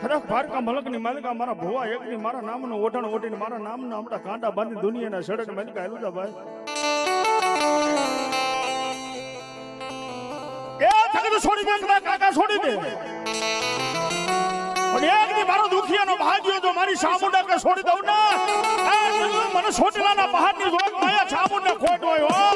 ખરા ભારકા મલકની માલિકા મારા ભુવા એકની મારા નામનો ઓઠણ ઓટીને મારા નામના હમણાં કાંટા બાંધી દુનિયાના સડક માલિકા હેલુદા ભાઈ એ થકને છોડી દે કાકા છોડી દે પણ એકની મારો દુખિયાનો ભાગ્યો જો મારી ચામુંડા કે છોડી દઉં ને મને છોટલાના પહાડની જોગ માયા ચામુંડા ખોટ હોય હો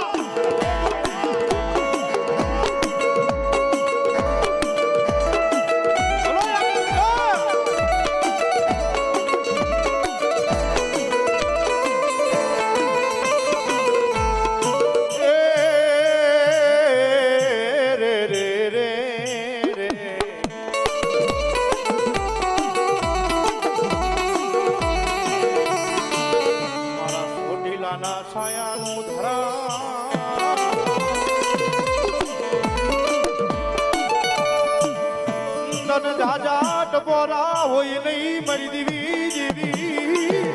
ટપોરા હોય નહીં મારી દેવી દેવી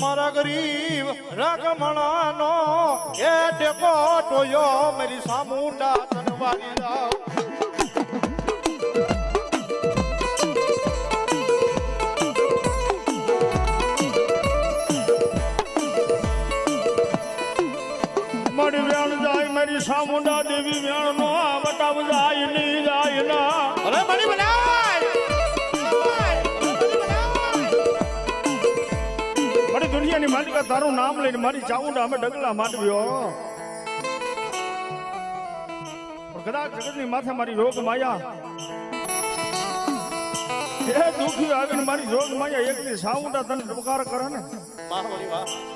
મારા ગરીબ રકમણાનો એ ટેકો ટોયો મારી સામુંડા તનવારી જાવ ચામુંડા દેવી વેણ નો બતાવ જાય નહીં જાય ના અરે મણી બનાય મારી દુનિયાની માલિકા તારું નામ લઈને મારી ચામુંડા અમે ડગલા માંડવ્યો પણ કદાચ જગતની માથે મારી રોગ માયા એ દુખી આવીને મારી રોગ માયા એકની ચામુંડા તને ટપકાર કરે ને વાહ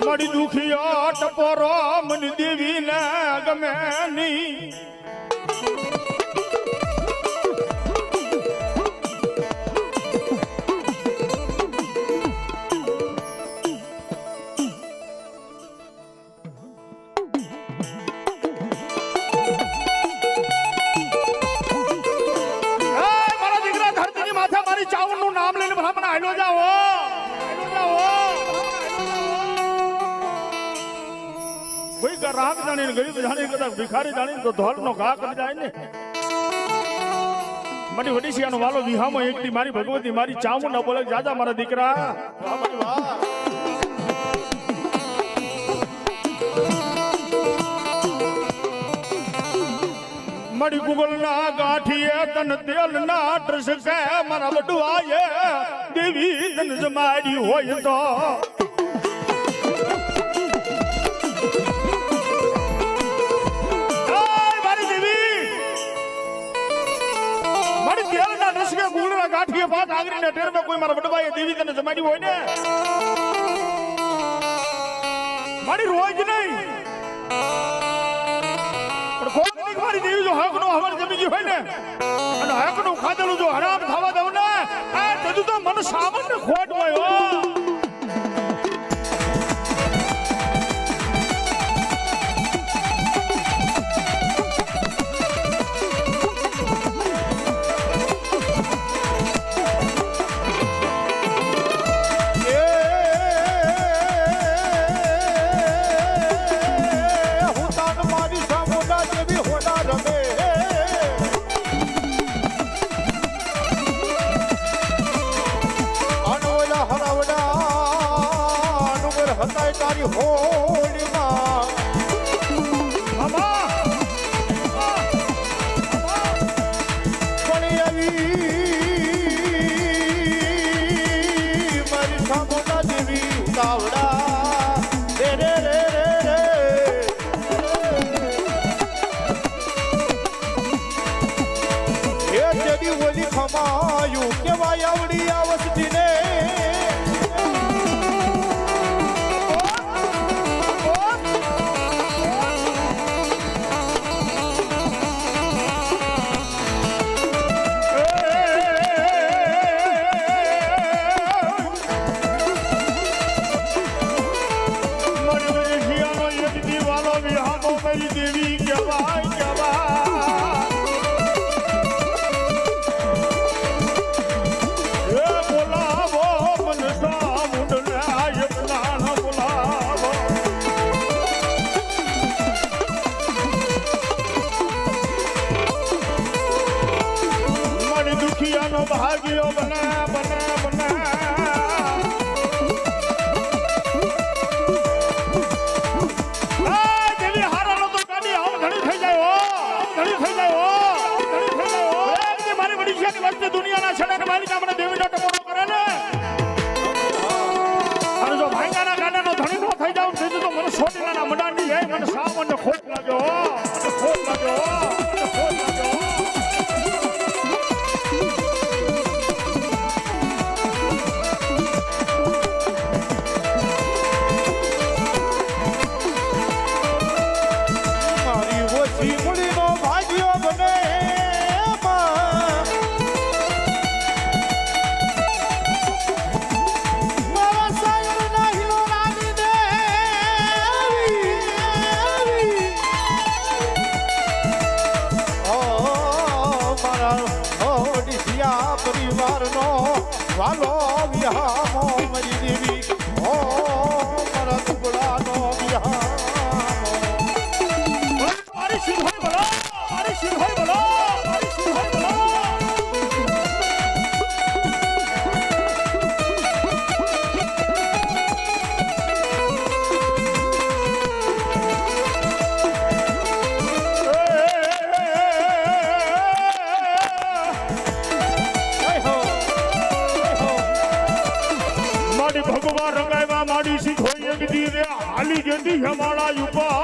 મારી દુખિયા ટપોરો મન દેવી ને ગમે ની મારા દીકરા ધરતીની માથે મારી ચાવણ નું નામ લઈને ભલા હાલો જાઓ રાગ જાણીને ગરીબ જાણી કદાચ ભિખારી જાણીને તો ધોલ નો ઘા કરી જાય ને મારી વડીશિયાનો વાલો વિહામો એકડી મારી ભગવતી મારી ચામુંડા બોલે જાજા મારા દીકરા મારી ગુગલ ના ગાંઠીએ તન તેલ ના ટ્રસકે મારા બડુઆએ દેવી તન જમાડી હોય તો ગાંઠીએ પાસ આગરીને ટેરમાં કોઈ મારા વડવાએ દેવી તને જમાડી હોય ને મારી રોજ નહીં પણ કોઈ મારી દેવી જો હક નો હવર જમી ગઈ હોય ને અને હક નું ખાધેલું જો હરામ થવા દઉં ને આ બધું તો મને સામાન્ય ખોટ હોય તારી હોળમાં પણ આવી મારી સામોના દેવી ઉતાવળા રે રે રે રે એ તેડી ઓલી ખમાયું કેવાય આવડી આવસતી ને બોલાવો મન સામુંડ ભાગ્યો બને બને બને દેવી હારાનો તો કાઢી આમ ઘણી થઈ જાય ઘણી થઈ જાય ઘણી થઈ જાય મારી બડી છે વસ્તુ દુનિયાના છડાને માલિકા મને દેવીનો ટકોરો કરે ને અને જો ભાઈના ગાડાનો ધણી નો થઈ જાવ તો મને સોટીના મંડાની એ મને સામાન્ય ખોટ લાગ્યો ખોટ લાગ્યો ખોટ લાગ્યો વાલો વિહામો મરી દેવી ઓ મારા દુબળાનો વિહામો મારી સિંહોઈ બોલો મારી સિંહોઈ બોલો મારી સિંહોઈ બોલો ભગવાન રંગાયવા માડી સિંહોઈ એક દીવે હાલી ગેતી હમાળા યુપા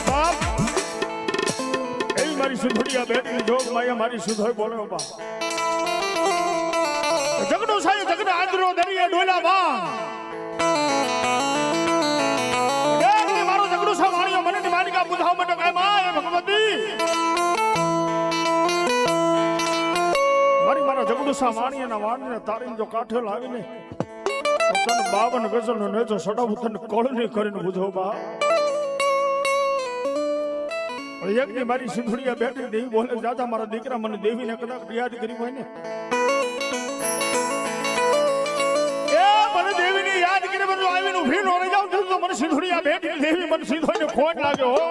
બાપ એ મારી સુધડિયા બેટી જોગ માયા મારી સુધોઈ બોલે બા જગડો સાયો જગડ આદરો દરિયા ડોલા બા એ મારો જગડો સા વાણિયો મને ની માલિકા બુધાવ મટ કાય મા એ ભગવતી મારા જગડુસા વાણિયાના વાણને તારીને જો કાઠે લાવીને તને 52 ગઝલનો નેજો સડાવું તને કોળની કરીને બુધો બા એકની મારી સિંધુડિયા બેઠી દેવી બોલે દાદા મારા દીકરા મને દેવીને કદાચ યાદ કરી હોય ને એ મને દેવીને યાદ કરી મને આવીને ઊભી નો રહી જાવ તો મને સિંધુડિયા બેઠી દેવી મને સિંધોઈને ખોટ લાગ્યો હો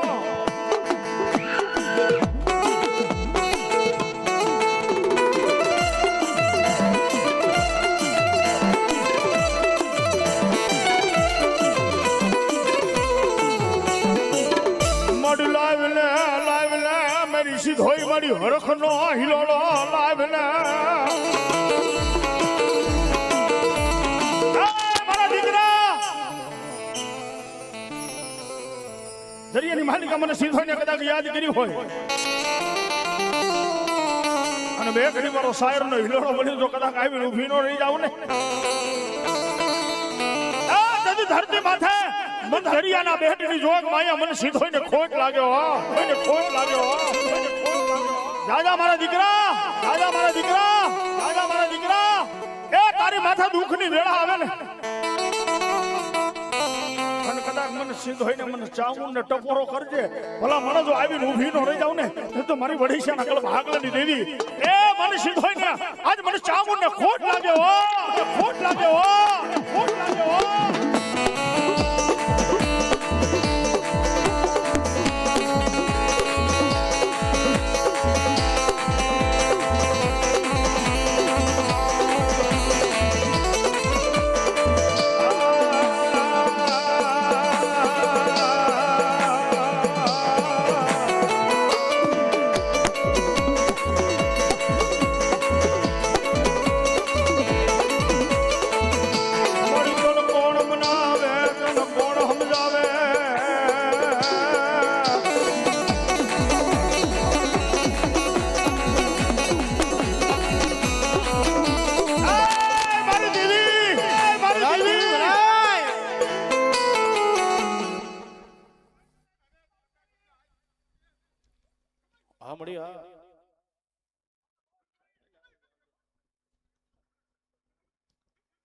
સિંધોઈ મારી હરખનો હિલોળો લાવને મારા દીકરા દરિયાની માલિકા મને સિંધોઈને કદાચ યાદ કરી હોય અને બે ઘડી મારો શાયરનો હિલોળો બની જો કદાચ આવીને ઊભી નો રહી જાવ ને ધરતી માથે મન દરિયાના બેટની જોગ માયા મને સિંધોઈને ખોટ લાગ્યો કોઈને ખોટ લાગ્યો દાદા મારા દીકરા દાદા મારા દીકરા દાદા મારા દીકરા એ તારી માથા દુઃખની વેળા આવે ને અને કદાચ મને સિંધોઈને મને ચામુન ને ટકોરો કરજે ભલા મને જો આવીને ઊભી નો રહી જાવ ને તો મારી વડીશાના કલબ હાગલાની દેવી એ મને સિંધોઈને આજ મને ચામુન ને ખોટ લાગ્યો ખોટ લાગ્યો ખોટ લાગ્યો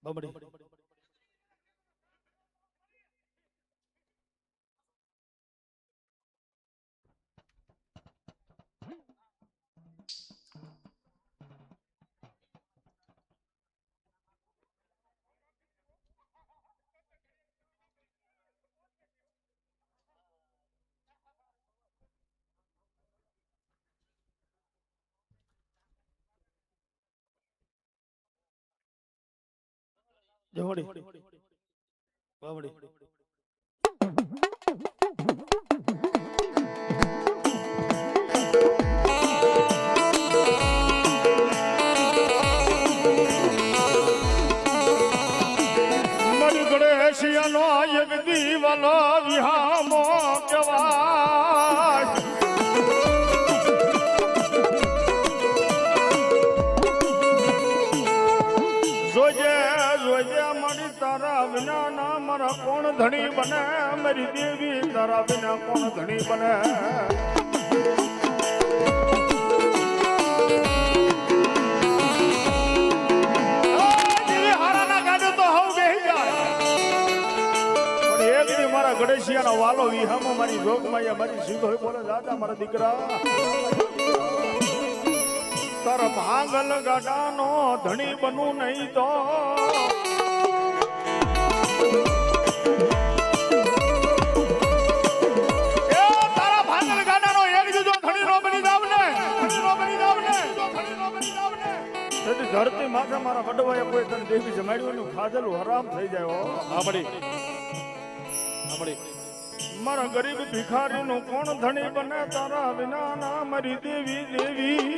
બમડી જવડી બાવડી ગણેશિયાનો એક દીવાનો વિહામો કહેવાય. જોજે જોજે મારી તારા વિના ના મારા કોણ ધણી બને, મારી દેવી તારા વિના કોણ ધણી બને. મારા ગણેશિયાનો વાલો વિહામો મારી જોગમાયા મારી સીધો બોલે દાદા મારા દીકરા તારા ભાંગલ ગાડાનો ધણી બનું નહીં તો તારા ભાંગલ ગાડાનો એક દીધો ધણી નો બની જાવ ને, ધણી નો બની જાવ ને, ધણી નો બની જાવ ને. ધરતી માથે મારા વડવાએ કોઈ તને દેવી જમાડ્યું ખાધેલું હરામ થઈ જાય. સાંભળી મારા ગરીબ ભિખારી નું કોણ ધણી બને તારા વિના ના મારી દેવી દેવી.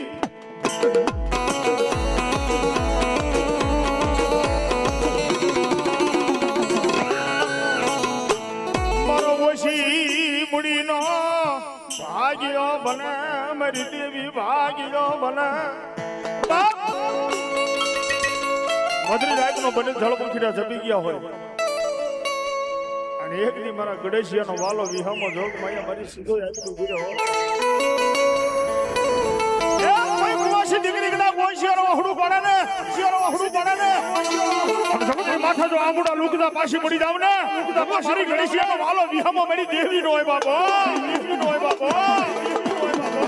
મારો ઓછી મુડી નો ભાગ્યો બને મારી દેવી ભાગ્યો બને. મધરી રાત નો બને જળ પંખીડા જપી ગયા હોય એક દી મારા ગણેશિયાનો વાલો વિહામો જોગ માયા મારી સીધો આવી ઉભી રહો. એ કોઈ કુવાસી દીકરી કદા કોઈ શિયારો વાહડું પડે ને, શિયારો વાહડું પડે ને. જગતની માથા જો આંગુડા લુકદા પાછી પડી જાવ ને, લુકદા પાછી ગણેશિયાનો વાલો વિહામો મારી દેવી નો હોય બાપો, દેવી નો હોય બાપો, દેવી નો હોય બાપો.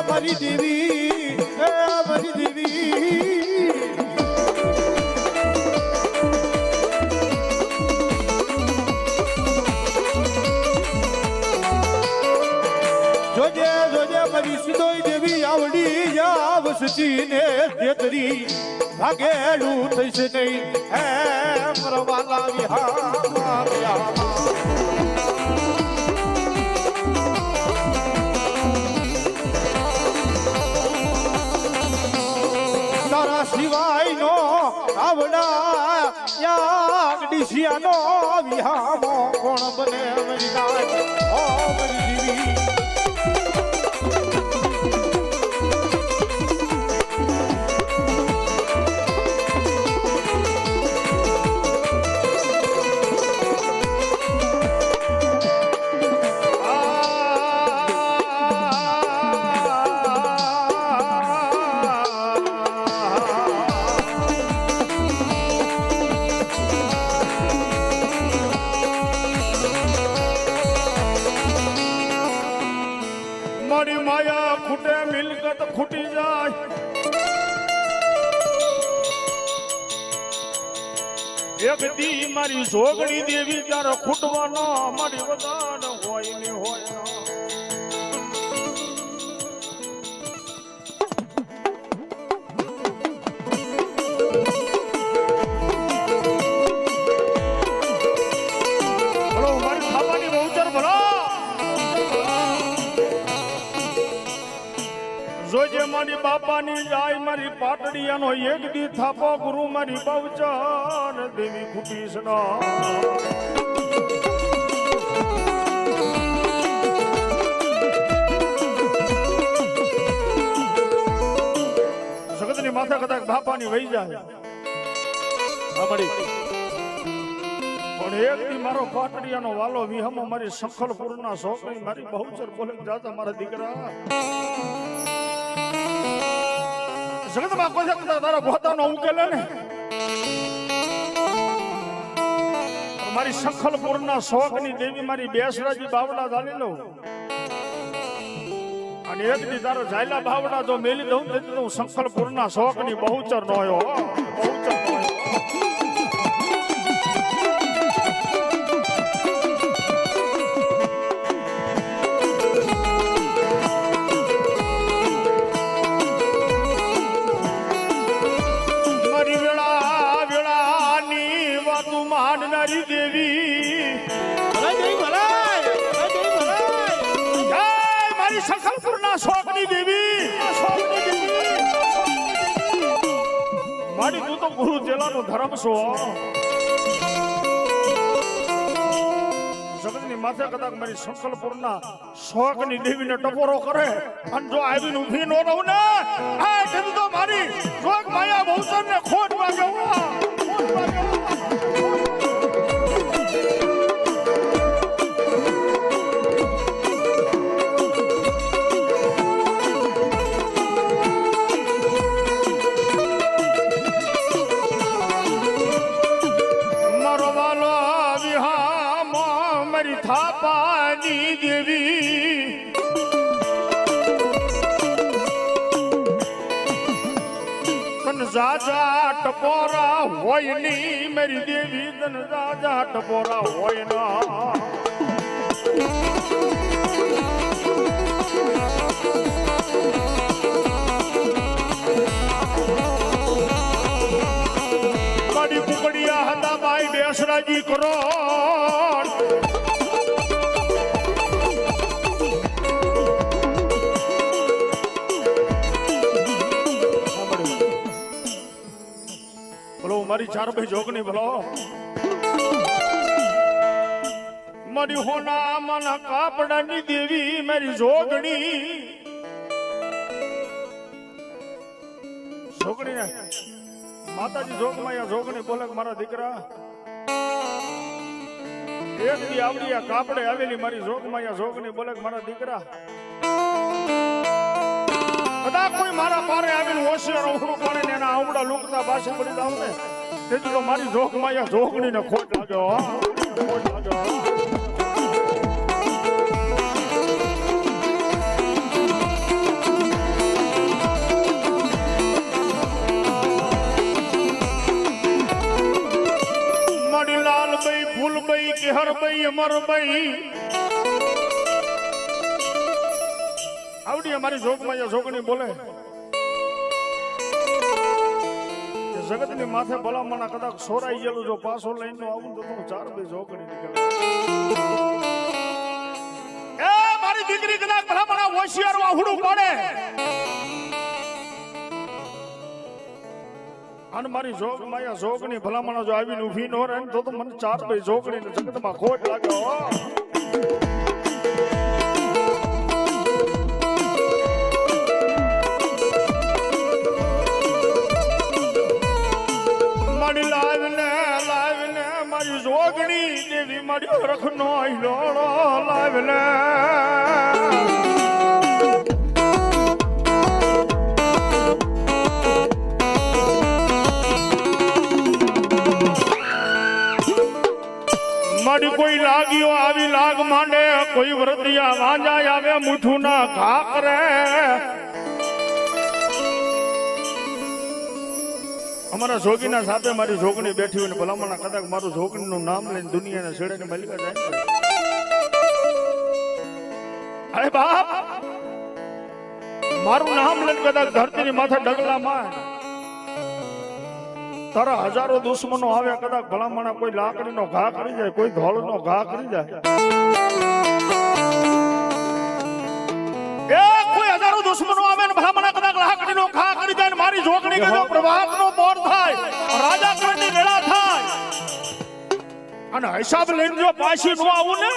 મારી દેવી મારી દેવી જોજે જોજે મારી સીધોઈ દેવી આવડી જાવ સચીને તેતરી ભાગેલું થઈશે નહીં. હે મરવાલા વિહાર સિવાય નો આવડા યાગડીશિયાનો વિહામો કોણ બને મરી જાય ઓ મરી દીવી. મારી માયા ખૂટે મિલકત ખૂટી જાય. એક દી મારી જોગણી દેવી ત્યારે ખૂટવાનો મારી વદાન હોય ને હોય. ભલો મારી ખાવાની બહુચર ભલો જોજે મારી બાપાની જાય મારી પાટડિયાનો એક દી થાપો ગુરુ મારી બહુચર દેવી ખૂટી સડા. જગતની માથા કદાચ બાપાની વહી જાય પણ એક દી મારો પાટડિયાનો વાલો વિહામો મારી સખલપુરના છોકરી મારી બહુચર બોલે જાતા મારા દીકરા જગતમાં કોઈ તારા પોતાનો ઉકેલે ને મારી સખલપુરના શોખની દેવી મારી બેસરાજી બાવડા ધાલી લઉં અને એક દી તારો જાયલા બાવડા જો મેલી દઉં તો હું સખલપુરના શોખની બહુચર નો આવ્યો બહુચર નો મારી વેળા વેળાની વાતું માનનારી દેવી મારી સખલપુરના શોખની દેવી મારી તું તો ગુરુ ચેલાનો ધર્મ છો જગતની માથે કદાચ મારી સખલપુરના શોખની દેવીને ટપોરો કરે અને જો આવીને ઊભી ન રહું ને આ કીધું તો મારી જોગ માયા બહુચરને ખોટ વાગ્યો ખોટ વાગ્યો થાપાની દેવી તન જાજા ટપોરા હોય ની મારી દેવી તન જાજા ટપોરા હોય ના મારી કુકડિયા હતા માઈ બેસરાજી કરો મારી ચાર ભાઈ જોગની ભલો મારી હોના મના કાપડાની દેવી મારી જોગણી જોગણી માતાજી જોગમાં જોગણી બોલે મારા દીકરા એક દી આવડી આ કાપડે આવેલી મારી જોગમાં જોગણી બોલે મારા દીકરા કદાચ કોઈ મારા પારે આવીને હોશિયાર અવળું પાડે ને એના આવડા લુકતા પાસે પડી જાવ ને તેથી તો મારી જોગમાં જોગણીને ખોટ લાગ્યો ખોટ લાગ્યો મારી લાલભાઈ ફૂલભાઈ કેહરભાઈ અમરભાઈ આવડી અમારી જોગમાં જોગણી બોલે જગતની માથે ભલામણા કદાચ સોરાઈ ગયેલું જો પાછો લઈને આવું તો ચાર બે જોગણી નીકળે એ મારી દીકરી કદાચ ભલામણા હોશિયાર વાહુડું પડે અને મારી જોગમાં જોગણી ભલામણા જો આવીને ઊભી ન રહે તો મને ચાર બે જોગણી જગતમાં ખોટ લાગ્યો લાવીને મારી જોગણી દેવી મારી રખનો લોડો લાવીને મારી કોઈ લાગ્યો આવી લાગ માંડે કોઈ વ્રતિયા વાંજા આવે મુઠું ના ઘા કરે અમારા જોગીના સાથે મારી જોગણી બેઠી હોય ને ભલામણા કદાચ મારું જોગણીનું નામ લઈને દુનિયાના છેડે મલિકા જાય અરે બાપ મારું નામ લઈને કદાચ ધરતીની માથે ડગલા માર તારા હજારો દુશ્મનો આવે કદાચ ભલામણા કોઈ લાકડીનો ઘા કરી જાય કોઈ ધોળનો ઘા કરી જાય કોઈ હજારો દુશ્મનો આવે ને ભલામણા કદાચ લાકડીનો ઘા કરી જાય મારી જોગણી કે પ્રભાતનો બોર થાય રાજા કરની વેળા થાય અને હિસાબ લઈને જો પાછી નો આવું ને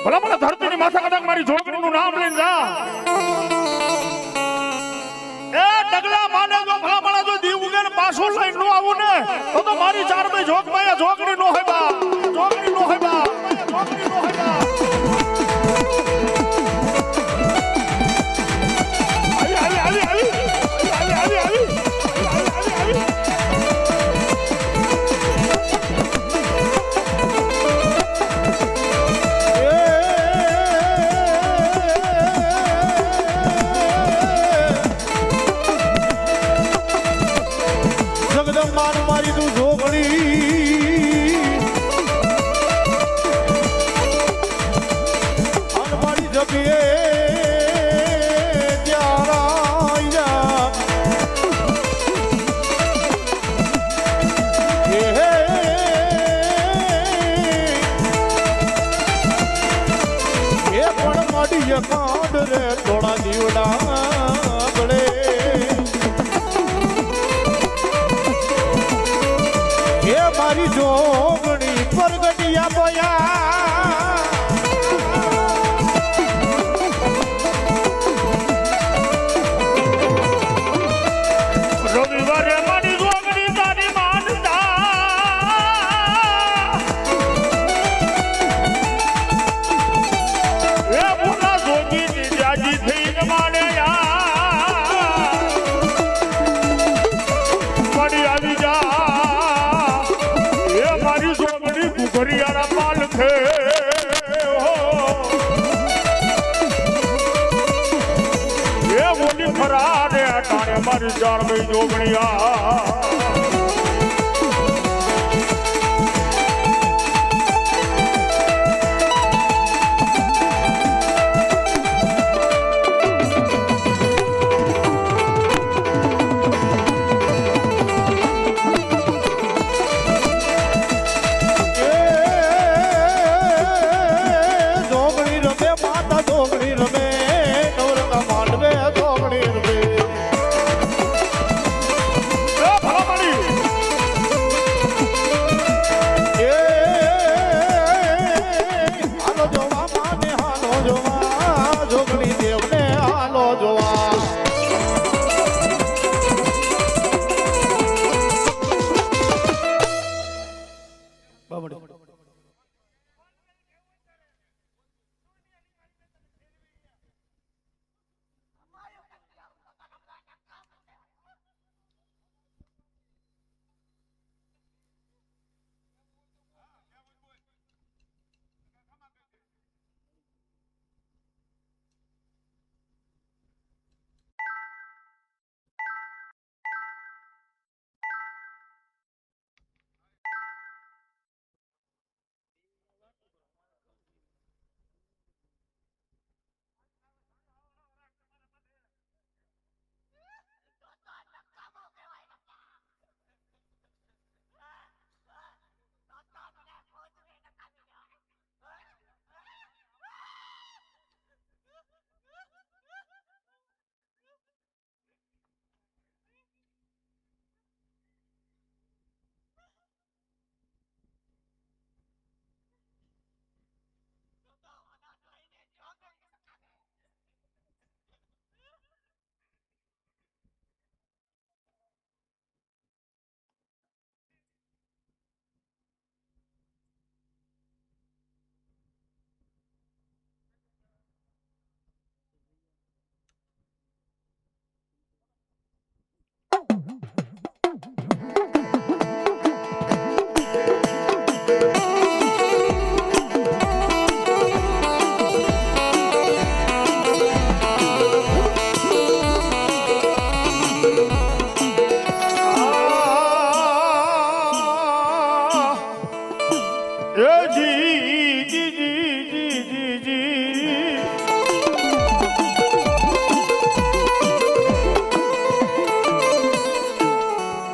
ભલામણા ધરતીની માથે કદાચ મારી જોગણીનું નામ લઈને જા એ ડગલા માને જો ભલામણા જો દીવ ઉગે ને પાછું લઈને નો આવું ને તો મારી ચાર બે જોગમાં જોગણી નો હોય બા જોગણી નો હોય બા જોગણી નો હોય બા આવી આવી આવી આવી આવી આવી આવી કરીએ કાંડ રે થોડા દીવડા ગળે એ મારી જોગણી પરગટિયા બોયા રવિવારે મારી જોગણી તારી માનતા એ પુના જોગી ની જાજી થઈને માને મારી આવી જા એ મારી જોગણી ઘુઘરિયાના પાલ છે એ ઓલી ફરા ને અટાણે મારી જાણ ભાઈ જોગણીયા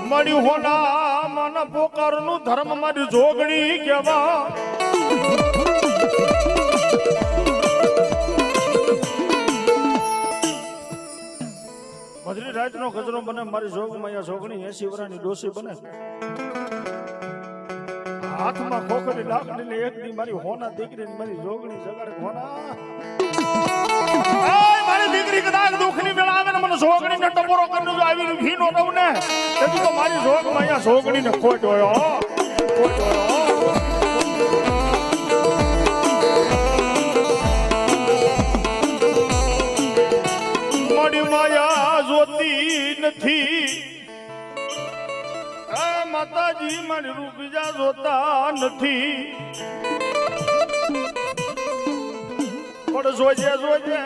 મારી હોના મન પોકારનું ધર્મ મારી જોગણી કેવા મધરી રાતનો ગજરો બને મારી જોગમાં જોગણી 80 વર્ષની ડોસી બને હાથમાં ખોખરી લાકડી ને એક દી મારી હોના દીકરી મારી જોગણી જગાડે હોના મારી દીકરી કદાચ દુઃખની વેળા આવે ને મને જોગણી ને ટપોરો કરીને જો આવીને ભીનો રહું ને તેથી તો મારી જોગમાં અહીંયા જોગણી ને ખોટ હોય ખોટ હોય મારી માયા જોતી નથી માતાજી મારી રૂપ બીજા જોતા નથી પણ જોજે જોજે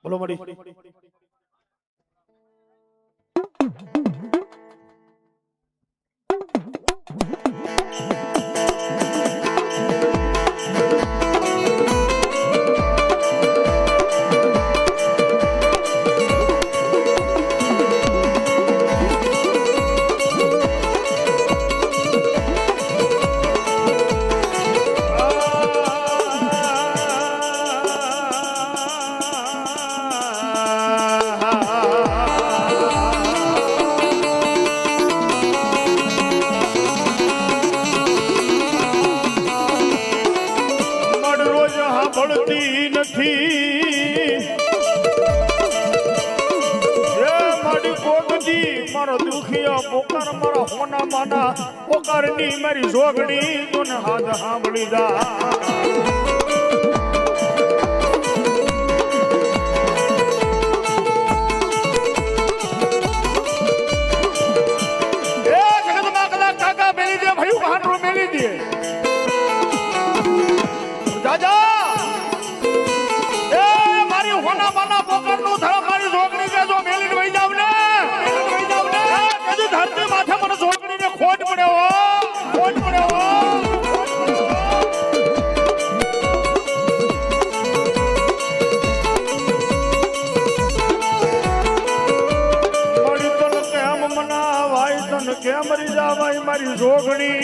બોલો મળી સાંભળતી નથી એ મારી કોકજી મારો દુખિયા પોકાર મારા હોના માના પોકારની મારી જોગણી તું હાથ સાંભળી જા કેમ મરી જાવાય મારી જોગણી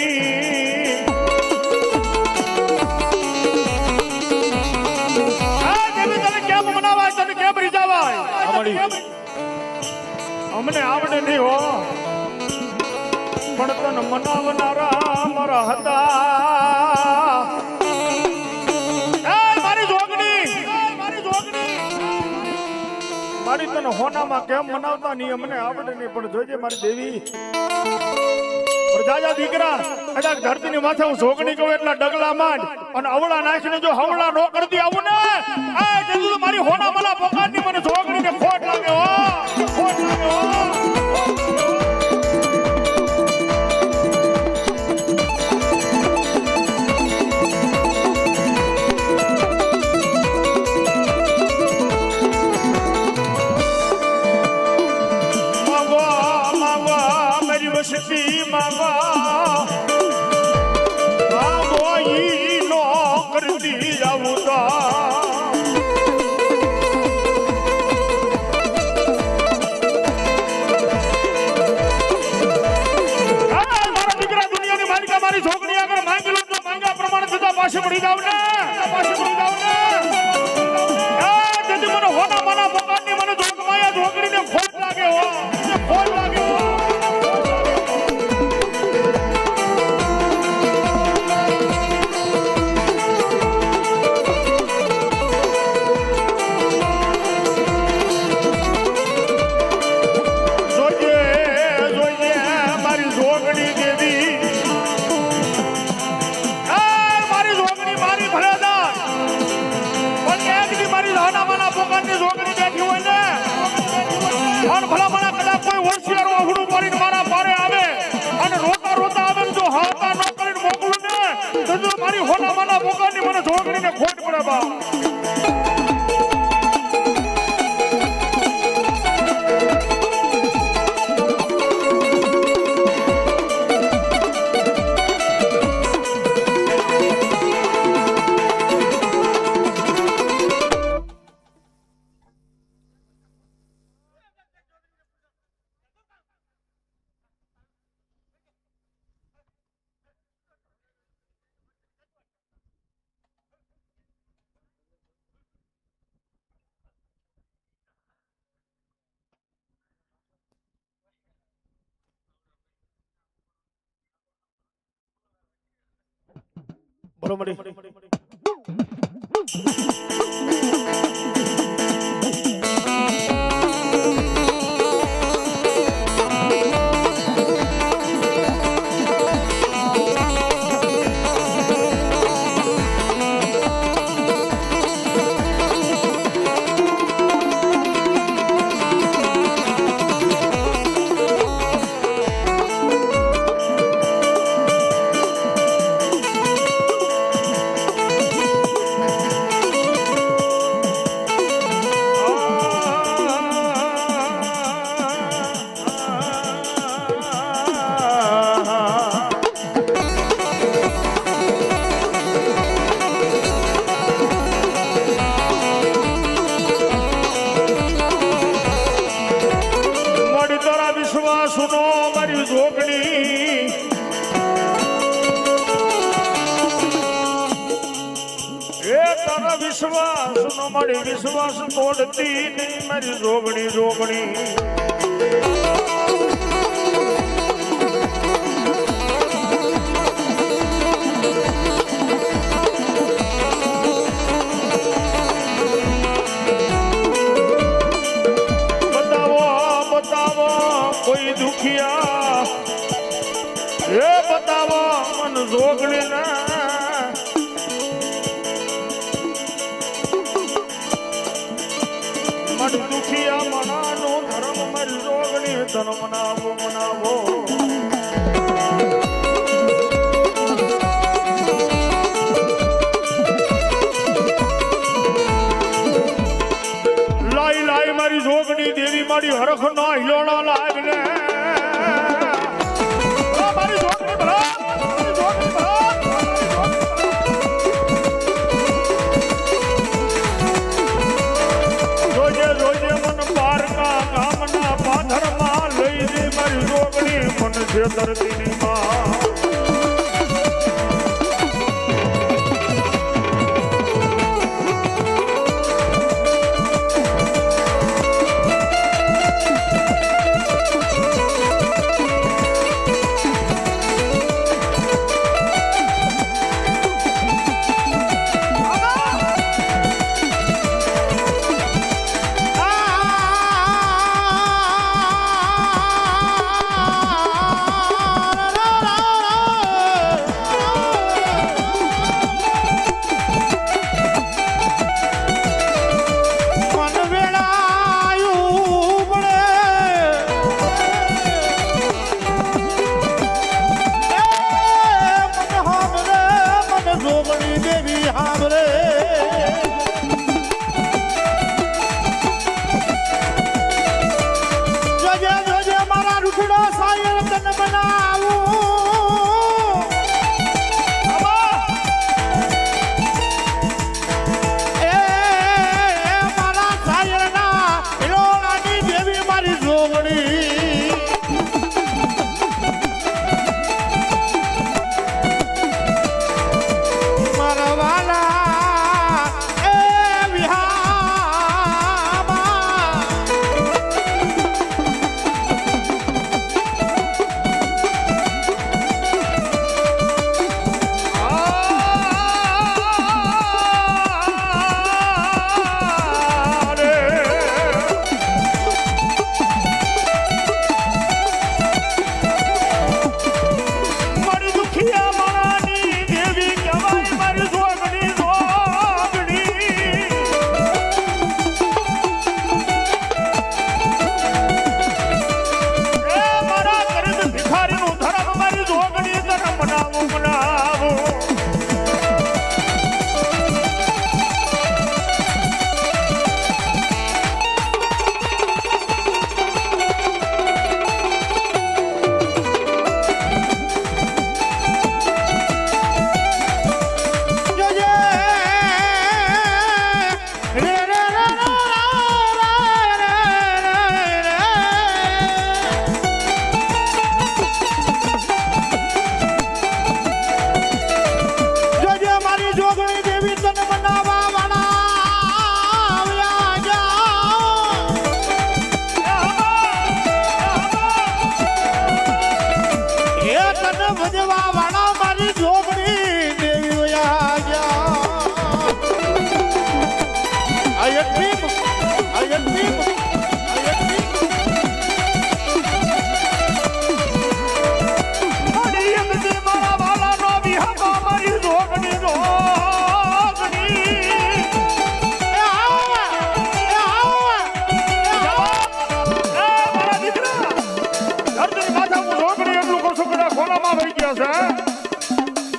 કેમ મનાવાય તને કેમ મરી જાવાય અમને આવડે નહીં હો પણ તને મનાવનારા મારા હતા મારી જોગણી મારી તને હોનામાં કેમ મનાવતા નહીં અમને આવડે નહીં પણ જોજે મારી દેવી પ્રજાજા દીકરા કદાચ ધરતીની માથે હું જોગણી કહું એટલા ડગલા માંડ અને અવળા નાખીને જો હવળા નો કરતી આવું ને આ જલ્દી મારી હોના મલા પોકારની મને જોગણીને ખોટ લાગે હો ખોટ લાગે હો પાછે પડી જાવ ને પાછે પડી જાવ ને જેથી મને હોના માના પોકારની મને જોગમાયા જોગડીને ખોટ લાગે હો ખોટ લાગે હો મારી હોના માના પોકારની મને જોગણીને ખોટ પડે બા બોલો મળી મારા વિશ્વાસ નો મારી વિશ્વાસ તોડતી નહીં મારી જોગણી જોગણી કોઈ દુખિયા એ બતાવો મન જોગણી ના મન દુખિયા મનાનો ધર્મ મારી જોગણી ધન મનાવો મનાવો લાઈ લાઈ મારી જોગણી દેવી મારી હરખ નો હિલોણા લાવીને મારી જોગણી ભરા મારી જોગણી ભરા જોજે જોજે મન પારના ગામના પાથરમાં લઈ દે મારી જોગણી મન છે ધરતીની માં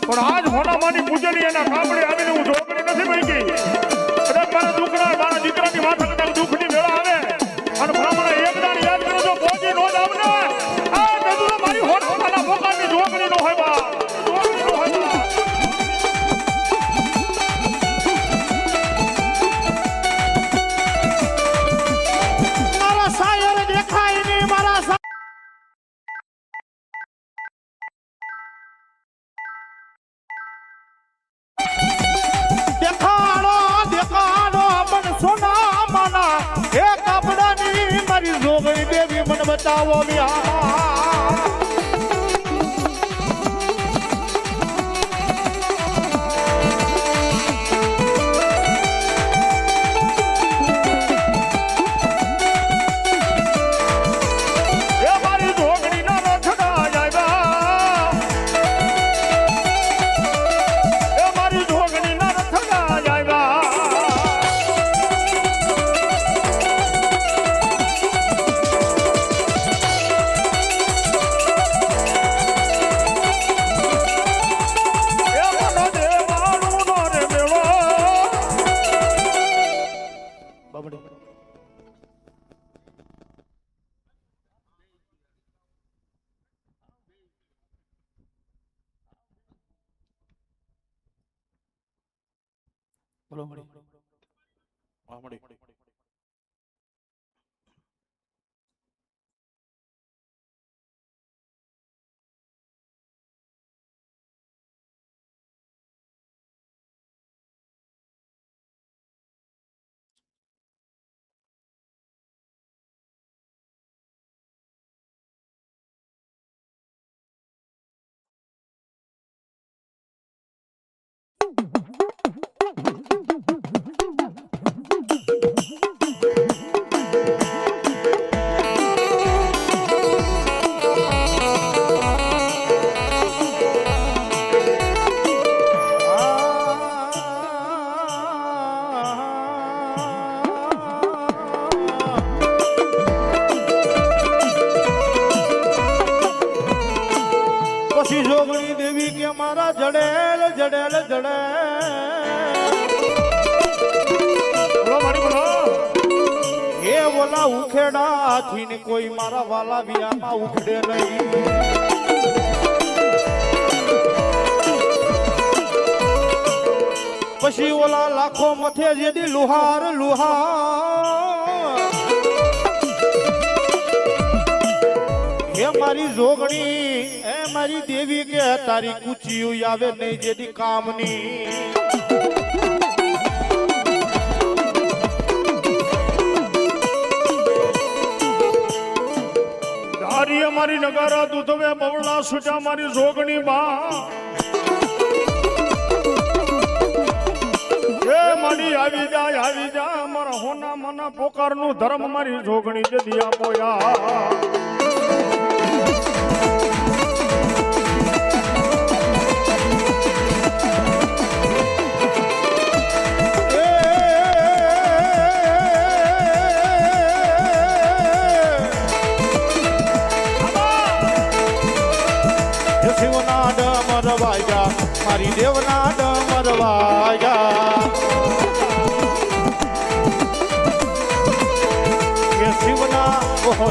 પણ આજ હોનામાની પૂજની એના કાપડે આવીને હું જોગણી નથી બની ગઈ કદાચ મારા દુઃખના મારા દીકરાની માથા કદાચ દુઃખની વેળા આવે અને બ્રાહ્મણ એક દાણ યાદ કરો જો પહોંચી નો જ આવને આ નજરો મારી હોનામાના મોકાની જોગણી નો હોય બા જોગણી નો હોય બા મારા સાયર દેખાય નહીં મારા દેખાડો બતાવો વ્યા એ મારી જોગણીના રથડા આવ્યા એ મારી જોગણીના રથડા આવ્યા બોલો મળી પછી જોગણી દેવી કે મારા જડેલ જડેલ જડેલ બોલો મળી બોલો એ બોલા ઉખેડા હાથી ને કોઈ મારા વાલા વિયામાં ઉખડે નહીં પછી ઓલા લાખો મથે જેદી લુહાર લુહાર હે મારી જોગણી એ મારી દેવી કે તારી કુચિયું આવે નહીં જેદી કામની ધારી અમારી નગારા દૂધવે બવળા સુજા મારી જોગણી માં એ મારી આવી જા મારા હોના મના પોકારનું ધર્મ મારી જોગણી જદી આપોયા શિવના ડમર વાગ્યા મારી દેવના ડમર વાગ્યા કે શિવના ઓહો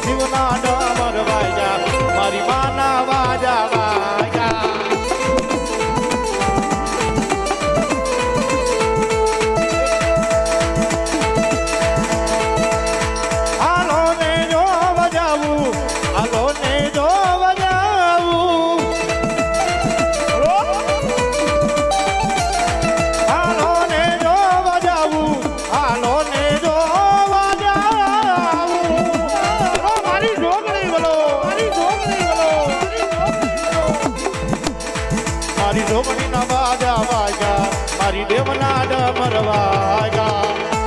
શિવના ડમર વાગ્યા મારી માના વાજા વાગ્યા હાલો ને જો વજાવું હાલો ને જો મારી જોગણી ના વાજા વાજા મારી દેવના ડમર વાગ્યા